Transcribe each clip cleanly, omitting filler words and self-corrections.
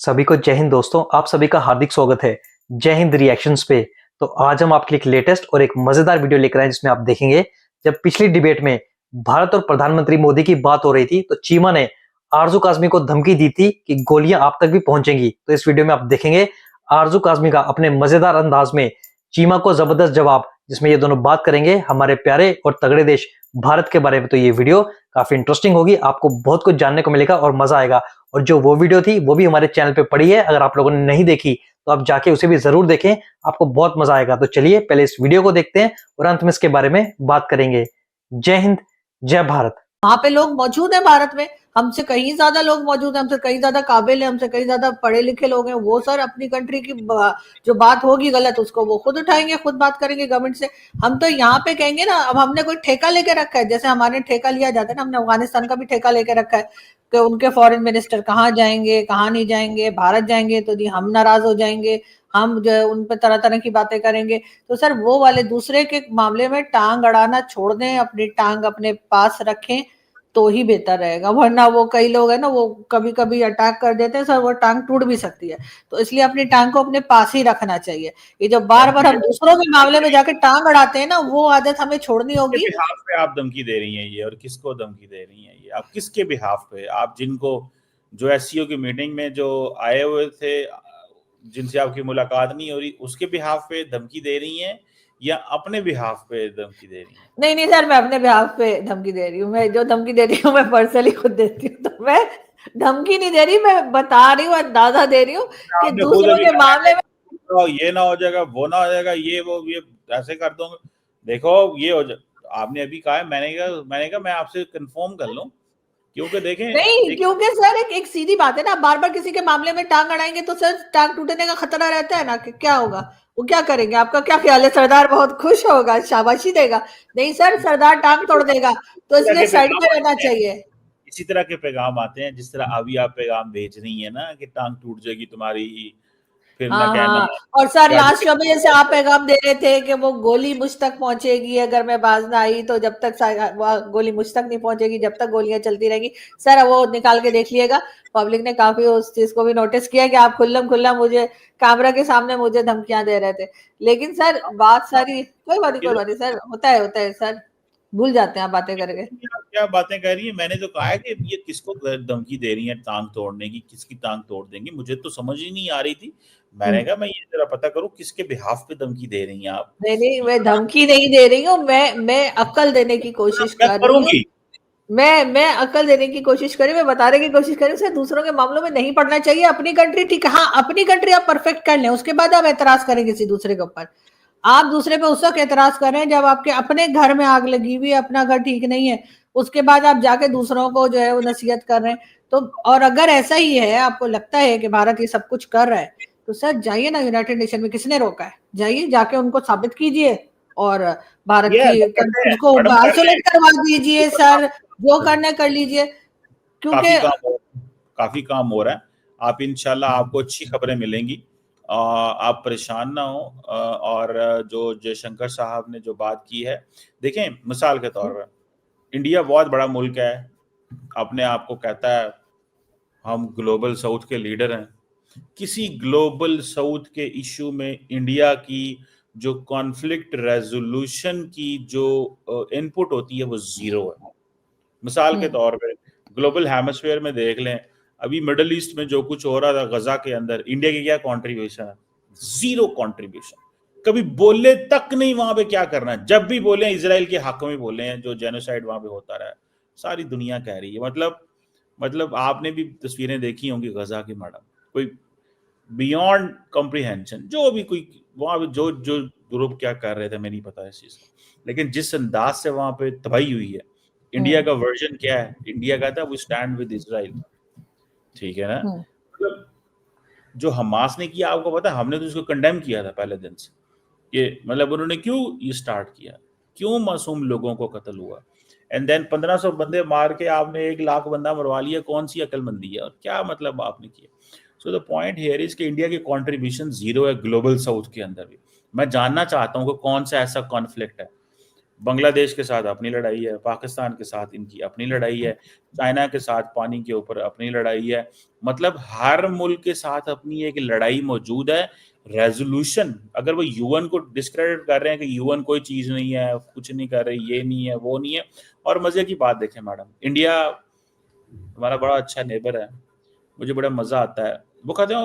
सभी को जय हिंद दोस्तों। आप सभी का हार्दिक स्वागत है जय हिंद रिएक्शंस पे। तो आज हम आपके लिए एक लेटेस्ट और एक मजेदार वीडियो लेकर आए हैं जिसमें आप देखेंगे जब पिछली डिबेट में भारत और प्रधानमंत्री मोदी की बात हो रही थी तो चीमा ने आरजू काज़मी को धमकी दी थी कि गोलियां आप तक भी पहुंचेंगी। तो इस वीडियो में आप देखेंगे आरजू काज़मी का अपने मजेदार अंदाज में चीमा को जबरदस्त जवाब, जिसमें ये दोनों बात करेंगे हमारे प्यारे और तगड़े देश भारत के बारे में। तो ये वीडियो काफी इंटरेस्टिंग होगी, आपको बहुत कुछ जानने को मिलेगा और मजा आएगा। और जो वो वीडियो थी वो भी हमारे चैनल पे पड़ी है, अगर आप लोगों ने नहीं देखी तो आप जाके उसे भी जरूर देखें, आपको बहुत मजा आएगा। तो चलिए पहले इस वीडियो को देखते हैं और अंत में इसके बारे में बात करेंगे। जय हिंद, जय भारत। वहां पे लोग मौजूद है भारत में, हमसे कहीं ज्यादा लोग मौजूद हैं, हमसे कहीं ज्यादा काबिल है, हमसे कहीं ज्यादा पढ़े लिखे लोग हैं। वो सर अपनी कंट्री की जो बात होगी गलत उसको वो खुद उठाएंगे, खुद बात करेंगे गवर्नमेंट से। हम तो यहाँ पे कहेंगे ना, अब हमने कोई ठेका लेके रखा है, जैसे हमारे ठेका लिया जाता है ना, हमने अफगानिस्तान का भी ठेका लेके रखा है कि उनके फॉरेन मिनिस्टर कहाँ जाएंगे कहाँ नहीं जाएंगे। भारत जाएंगे तो जी हम नाराज हो जाएंगे, हम जो है उन पर तरह तरह की बातें करेंगे। तो सर वो वाले दूसरे के मामले में टांग अड़ाना छोड़ दें, अपनी टांग अपने पास रखें तो ही बेहतर रहेगा। वरना वो कई लोग है ना, वो कभी कभी अटैक कर देते हैं सर, वो टांग टूट भी सकती है। तो इसलिए अपनी टांग को अपने पास ही रखना चाहिए। ये जो बार बार हम दूसरों के मामले में जाकर टांग अड़ाते हैं ना, वो आदत हमें छोड़नी होगी। बिहाफ पे आप धमकी दे रही हैं ये, और किसको धमकी दे रही हैं ये? आप किसके बिहाफ पे? आप जिनको जो एससीओ की मीटिंग में जो आए हुए थे, जिनसे आपकी मुलाकात नहीं हो रही, उसके बिहाफ पे धमकी दे रही हैं या अपने बिहाफ पे धमकी दे रही हैं? नहीं नहीं सर, मैं अपने बिहाफ पे धमकी दे रही हूँ। मैं जो धमकी दे रही हूँ मैं पर्सनली खुद देती हूँ, तो मैं धमकी नहीं दे रही, मैं बता रही हूँ, अंदाजा दे रही हूँ कि दूसरों के मामले में ये ना हो जाएगा, वो ना हो जाएगा, ये ऐसे कर दूंगा। देखो ये हो जाए, आपने अभी कहा है, मैंने कहा मैं आपसे कंफर्म कर लूं, क्योंकि देखें नहीं, क्योंकि सर एक सीधी बात है ना, बार बार किसी के मामले में टांग अड़ाएंगे तो सर टांग टूटने का खतरा रहता है ना। कि क्या होगा, वो क्या करेंगे? आपका क्या ख्याल है? सरदार बहुत खुश होगा, शाबाशी देगा? नहीं सर, सरदार टांग तोड़ देगा। तो इसलिए साइड में रहना चाहिए। इसी तरह के पैगाम आते हैं जिस तरह अभी आप पैगाम भेज रही है ना कि टांग टूट जाएगी तुम्हारी, फिर ना कहना। हाँ, और सर लास्ट शो में जैसे आप पैगाम दे रहे थे कि वो गोली मुझ तक पहुंचेगी अगर मैं बाज ना आई, तो जब तक गोली मुझ तक नहीं पहुंचेगी, जब तक गोलियां चलती रहेगी। सर वो निकाल के देख लिएगा, पब्लिक ने काफी उस चीज को भी नोटिस किया कि आप खुल्लम खुल्ला मुझे कैमरा के सामने मुझे धमकियां दे रहे थे। लेकिन सर बात सारी कोई बात नहीं सर, होता है सर, भूल जाते हैं आप बातें करके। क्या बातें कह रही है? मैंने तो कहा है कि ये किसको धमकी दे रही है टांग तोड़ने की, किसकी टांग तोड़ देंगी, मुझे तो समझ ही नहीं आ रही थी। मैंने कहा मैं ये जरा पता करूं किसके बिहाफ पे धमकी दे रही हैं आप। नहीं, मैं धमकी नहीं दे रही हूँ, मैं अक्ल देने की कोशिश कर रही हूँ। मैं अक्ल देने की कोशिश करी, मैं बताने की कोशिश करी उसे दूसरों के मामलों में नहीं पड़ना चाहिए। अपनी कंट्री ठीक है, हाँ अपनी कंट्री आप परफेक्ट कर लें, उसके बाद आप एतराज करें किसी दूसरे के ऊपर। आप दूसरे पे उस वक्त एतराज करें जब आपके अपने घर में आग लगी हुई, अपना घर ठीक नहीं है, उसके बाद आप जाके दूसरों को जो है वो नसीहत कर रहे हैं। तो और अगर ऐसा ही है, आपको लगता है कि भारत ये सब कुछ कर रहा है, तो सर जाइए ना यूनाइटेड नेशन में, किसने रोका है? जाइए, जाके उनको साबित कीजिए और भारत की कंट्रीज को आइसोलेट करवा दीजिए सर, जो करना कर लीजिए। क्योंकि काफी काम हो रहा है। आप इंशाल्लाह आपको अच्छी खबरें मिलेंगी, आप परेशान ना हो। और जो जयशंकर साहब ने जो बात की है, देखें मिसाल के तौर पर इंडिया बहुत बड़ा मुल्क है, अपने आप को कहता है हम ग्लोबल साउथ के लीडर हैं। किसी ग्लोबल साउथ के इशू में इंडिया की जो कॉन्फ्लिक्ट रेजोल्यूशन की जो इनपुट होती है वो जीरो है। मिसाल के तौर पे ग्लोबल हेमिस्फीयर में देख लें, अभी मिडल ईस्ट में जो कुछ हो रहा था गजा के अंदर, इंडिया की क्या कंट्रीब्यूशन है? Zero contribution. कभी बोले तक नहीं वहां पे क्या करना है। जब भी बोले इजराइल के हक में बोले हैं, जो जेनोसाइड वहां पे होता रहा है, सारी दुनिया कह रही है। मतलब आपने भी तस्वीरें देखी होंगी गजा की, मैडम, कोई बियॉन्ड कॉम्प्रिहेंशन। जो भी कोई वहां पे जो जो ग्रुप क्या कर रहे थे मैं नहीं पता इस चीज का, लेकिन जिस अंदाज से वहां पे तबाही हुई है, इंडिया का वर्जन क्या है? इंडिया का था वी स्टैंड विद इजराइल, ठीक है ना। मतलब जो हमास ने किया, आपको पता है, हमने तो उसको कंडेम किया था पहले दिन से। ये मतलब उन्होंने क्यों ये स्टार्ट किया, क्यों मासूम लोगों को कत्ल हुआ, एंड देन 1500 बंदे मार के आपने 1 लाख बंदा मरवा लिया। कौन सी अकलमंदी है और क्या मतलब आपने किया? So the point here is कि इंडिया की कंट्रीब्यूशन जीरो है ग्लोबल साउथ के अंदर भी। मैं जानना चाहता हूँ कि कौन सा ऐसा कॉन्फ्लिक्ट है बांग्लादेश के साथ अपनी लड़ाई है, पाकिस्तान के साथ इनकी अपनी लड़ाई है, चाइना के साथ पानी के ऊपर अपनी लड़ाई है। मतलब हर मुल्क के साथ अपनी एक लड़ाई मौजूद है। रेजोल्यूशन अगर वो यूएन को डिस्क्रेडिट कर रहे हैं कि यूएन कोई चीज नहीं है, कुछ नहीं कर रही, ये नहीं है, वो नहीं है। और मजे की बात देखें मैडम, इंडिया हमारा बड़ा अच्छा नेबर है, मुझे बड़ा मजा आता है। वो कहते हैं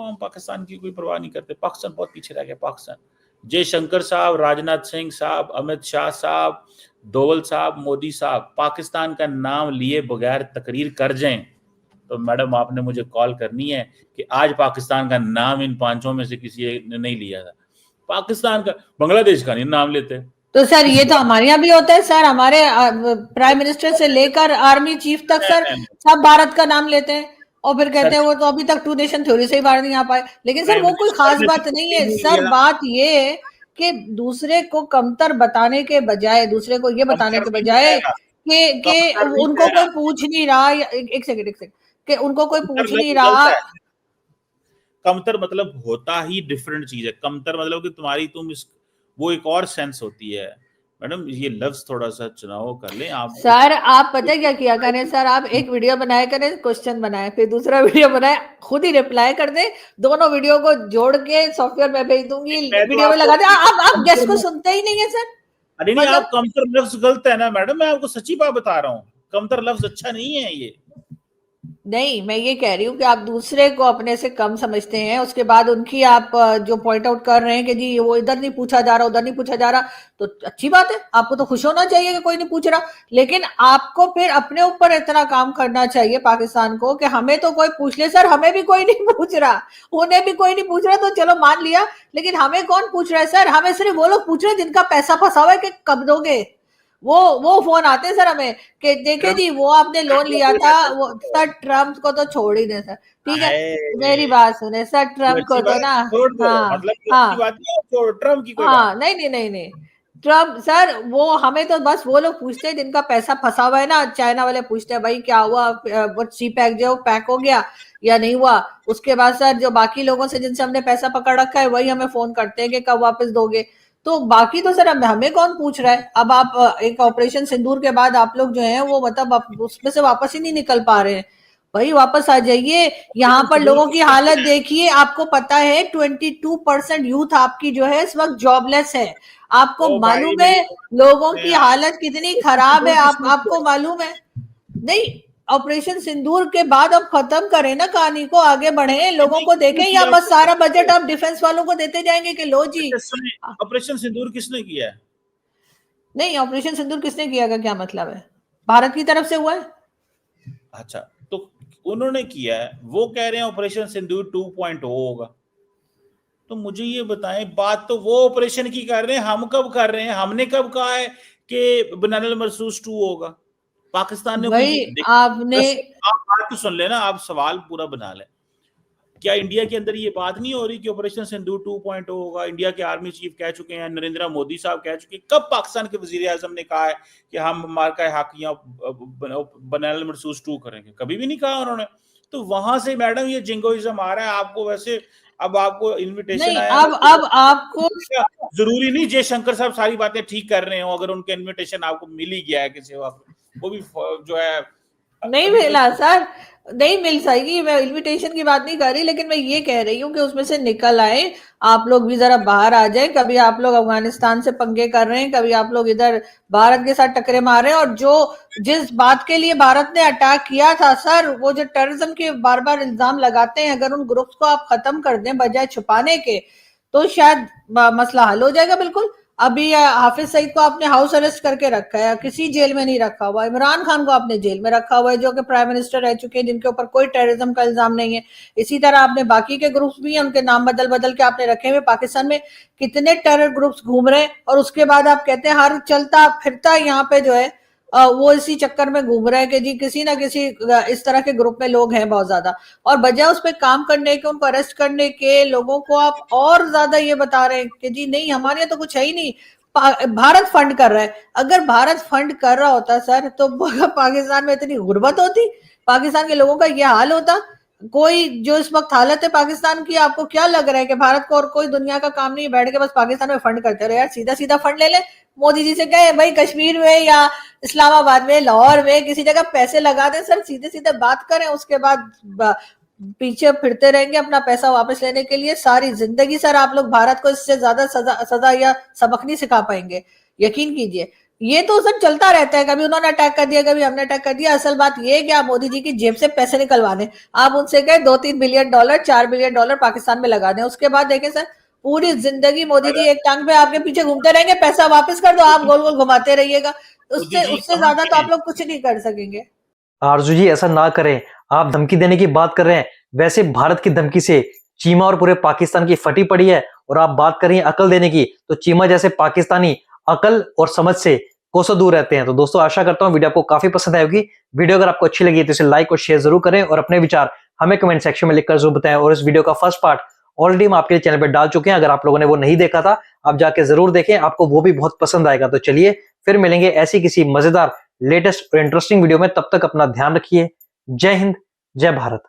हम पाकिस्तान की कोई परवाह नहीं करते, पाकिस्तान बहुत पीछे रह गया। पाकिस्तान, जयशंकर साहब, राजनाथ सिंह साहब, अमित शाह साहब, डोवल साहब, मोदी साहब पाकिस्तान का नाम लिए बगैर तकरीर कर जाएं तो मैडम आपने मुझे कॉल करनी है कि आज पाकिस्तान का नाम इन पांचों में से किसी एक ने नहीं लिया था। पाकिस्तान का, बांग्लादेश का नहीं नाम लेते। तो सर ये तो हमारे यहाँ भी होता है सर, हमारे प्राइम मिनिस्टर से लेकर आर्मी चीफ तक सर सब भारत का नाम लेते हैं और फिर कहते हैं वो तो अभी तक 2 नेशन थ्योरी से ही बाहर नहीं आ पाए। लेकिन सर वो कोई खास बात नहीं है सर, बात ये है कि दूसरे को कमतर बताने के बजाय, दूसरे को ये बताने के बजाय कि उनको कोई पूछ नहीं रहा, एक सेकंड कि उनको कोई पूछ नहीं रहा। कमतर मतलब होता ही डिफरेंट चीज है। कमतर मतलब कि तुम्हारी वो एक और सेंस होती है। मैडम ये लफ्ज थोड़ा सा चुनाव कर लें आप। सर आप पता है क्या किया करें सर, आप एक वीडियो बनाया करें, क्वेश्चन बनाए, फिर दूसरा वीडियो बनाए, खुद ही रिप्लाई कर दे, दोनों वीडियो को जोड़ के सॉफ्टवेयर में भेज दूंगी, वीडियो में लगा दे। आप गेस्ट को सुनते ही नहीं है सर। अरे नहीं, आप कमतर लफ्ज गलत है ना मैडम, मैं आपको सच्ची बात बता रहा हूँ, कमतर लफ्ज अच्छा नहीं है ये। नहीं, मैं ये कह रही हूँ कि आप दूसरे को अपने से कम समझते हैं, उसके बाद उनकी आप जो पॉइंट आउट कर रहे हैं कि जी वो इधर नहीं पूछा जा रहा, उधर नहीं पूछा जा रहा, तो अच्छी बात है, आपको तो खुश होना चाहिए कि कोई नहीं पूछ रहा। लेकिन आपको फिर अपने ऊपर इतना काम करना चाहिए पाकिस्तान को कि हमें तो कोई पूछ ले। सर हमें भी कोई नहीं पूछ रहा, उन्हें भी कोई नहीं पूछ रहा, तो चलो मान लिया, लेकिन हमें कौन पूछ रहा है सर? हमें सिर्फ वो लोग पूछ रहे हैं जिनका पैसा फंसा हुआ है कि कब दोगे। वो फोन आते सर हमें कि देखे जी वो आपने लोन लिया था, वो सर ट्रम्प को तो छोड़ ही दे सर, ठीक है मेरी बात सुने सर, ट्रम्प को तो ना, हाँ ट्रम्प की कोई हाँ, नहीं ट्रम्प सर, वो हमें तो बस वो लोग पूछते हैं जिनका पैसा फंसा हुआ है ना। चाइना वाले पूछते हैं भाई क्या हुआ, वो सी पैक जो पैक हो गया या नहीं हुआ। उसके बाद सर जो बाकी लोगों से जिनसे हमने पैसा पकड़ रखा है वही हमें फोन करते हैं कि कब वापस दोगे। तो बाकी तो सर हमें कौन पूछ रहा है। अब आप एक ऑपरेशन सिंदूर के बाद आप लोग जो है वो मतलब उसमें से वापस ही नहीं निकल पा रहे हैं। भाई वापस आ जाइए, यहाँ पर लोगों की हालत देखिए। आपको पता है 22% यूथ आपकी जो है इस वक्त जॉबलेस है। आपको मालूम है लोगों की हालत कितनी खराब है, आपको मालूम है? नहीं, ऑपरेशन सिंदूर के बाद अब खत्म करें ना कहानी को, आगे बढ़े, लोगों को देखें, या बस सारा बजट आप डिफेंस वालों को देते जाएंगे कि लो जी। ऑपरेशन सिंदूर किसने किया है? नहीं, ऑपरेशन सिंदूर किसने किया का क्या मतलब है? भारत की तरफ से हुआ है। अच्छा, तो उन्होंने किया है, वो कह रहे हैं ऑपरेशन सिंदूर 2.0 होगा। तो मुझे ये बताएं, बात तो वो ऑपरेशन की कर रहे हैं, हम कब कर रहे हैं? हमने कब कहा है कि बनाना मरसूस 2 होगा? पाकिस्तान ने भाई आपने, आप बात तो सुन लेना, आप सवाल पूरा बना लें। क्या इंडिया के अंदर ये बात नहीं हो रही कि ऑपरेशन सिंदूर 2.0 होगा? इंडिया के आर्मी चीफ कह चुके हैं, नरेंद्र मोदी साहब कह चुके हैं। कब पाकिस्तान के वजीर आजम ने कहा है कि हम मार्का हाकियां बनाना मरसूस 2 करेंगे? कभी भी नहीं कहा उन्होंने। तो वहां से मैडम ये जिंगोइज्म आ रहा है आपको। वैसे अब आपको इनविटेशन आया, अब आपको जरूरी नहीं जयशंकर साहब सारी बातें ठीक कर रहे हो। अगर उनका इनविटेशन आपको मिल ही गया है किसी वक्त, वो भी जो है नहीं मिला सर, नहीं मिल सकेगी। मैं इनविटेशन की बात नहीं कर रही, लेकिन मैं ये कह रही हूँ कि उसमें से निकल आए, आप लोग भी जरा बाहर आ जाएं। कभी आप लोग अफगानिस्तान से पंगे कर रहे हैं, कभी आप लोग इधर भारत के साथ टकरे मार रहे हैं। और जो जिस बात के लिए भारत ने अटैक किया था सर, वो जो टेररिज्म के बार बार इल्जाम लगाते हैं, अगर उन ग्रुप्स को आप खत्म कर दें बजाय छुपाने के, तो शायद मसला हल हो जाएगा। बिल्कुल, अभी हाफिज सईद को आपने हाउस अरेस्ट करके रखा है, किसी जेल में नहीं रखा हुआ। इमरान खान को आपने जेल में रखा हुआ है, जो कि प्राइम मिनिस्टर रह चुके हैं, जिनके ऊपर कोई टेररिज्म का इल्जाम नहीं है। इसी तरह आपने बाकी के ग्रुप्स भी हैं, उनके नाम बदल बदल के आपने रखे हुए। पाकिस्तान में कितने टेरर ग्रुप्स घूम रहे हैं, और उसके बाद आप कहते हैं हर चलता फिरता यहाँ पे जो है वो इसी चक्कर में घूम रहे हैं कि जी किसी ना किसी इस तरह के ग्रुप में लोग हैं बहुत ज्यादा। और बजाय उस पर काम करने के, उनको अरेस्ट करने के, लोगों को आप और ज्यादा ये बता रहे हैं कि जी नहीं हमारे यहाँ तो कुछ है ही नहीं, भारत फंड कर रहा है। अगर भारत फंड कर रहा होता सर, तो पाकिस्तान में इतनी गुर्बत होती, पाकिस्तान के लोगों का ये हाल होता कोई जो इस वक्त हालत है पाकिस्तान की, आपको क्या लग रहा है कि भारत को और कोई दुनिया का काम नहीं, बैठ के बस पाकिस्तान में फंड करते रहे? यार सीधा सीधा फंड ले ले, मोदी जी से कहे भाई कश्मीर में या इस्लामाबाद में, लाहौर में, किसी जगह पैसे लगा दें सर, सीधे सीधे बात करें, उसके बाद पीछे फिरते रहेंगे अपना पैसा वापस लेने के लिए सारी जिंदगी। सर आप लोग भारत को इससे ज्यादा सजा या सबक नहीं सिखा पाएंगे, यकीन कीजिए। ये तो सर चलता रहता है, कभी उन्होंने अटैक कर दिया, कभी हमने अटैक कर दिया। असल बात ये है कि आप मोदी जी की जेब से पैसे निकलवा दें, आप उनसे कहें 2-3 billion dollar, 4 billion dollar Pakistan में लगा दें, उसके बाद देखें सर पूरी जिंदगी मोदी जी एक टांग पे आपके पीछे घूमते रहेंगे, पैसा वापस कर दो, आप गोल गोल घुमाते रहिएगा, मोदी जी उससे ज्यादा तो आप लोग कुछ नहीं कर सकेंगे। आरजू जी ऐसा ना करें, आप धमकी देने की बात कर रहे हैं, वैसे भारत की धमकी से चीमा और पूरे पाकिस्तान की फटी पड़ी है, और आप बात कर रही हैं अकल देने की, तो चीमा जैसे पाकिस्तानी अकल और समझ से कोसों दूर रहते हैं। तो दोस्तों आशा करता हूं वीडियो आपको काफी पसंद आई होगी। वीडियो अगर आपको अच्छी लगी तो इसे लाइक और शेयर जरूर करें, और अपने विचार हमें कमेंट सेक्शन में लिखकर जरूर बताएं। और इस वीडियो का फर्स्ट पार्ट ऑलरेडी हम आपके चैनल पर डाल चुके हैं, अगर आप लोगों ने वो नहीं देखा था आप जाके जरूर देखें, आपको वो भी बहुत पसंद आएगा। तो चलिए फिर मिलेंगे ऐसी किसी मजेदार, लेटेस्ट और इंटरेस्टिंग वीडियो में, तब तक अपना ध्यान रखिए। जय हिंद, जय भारत।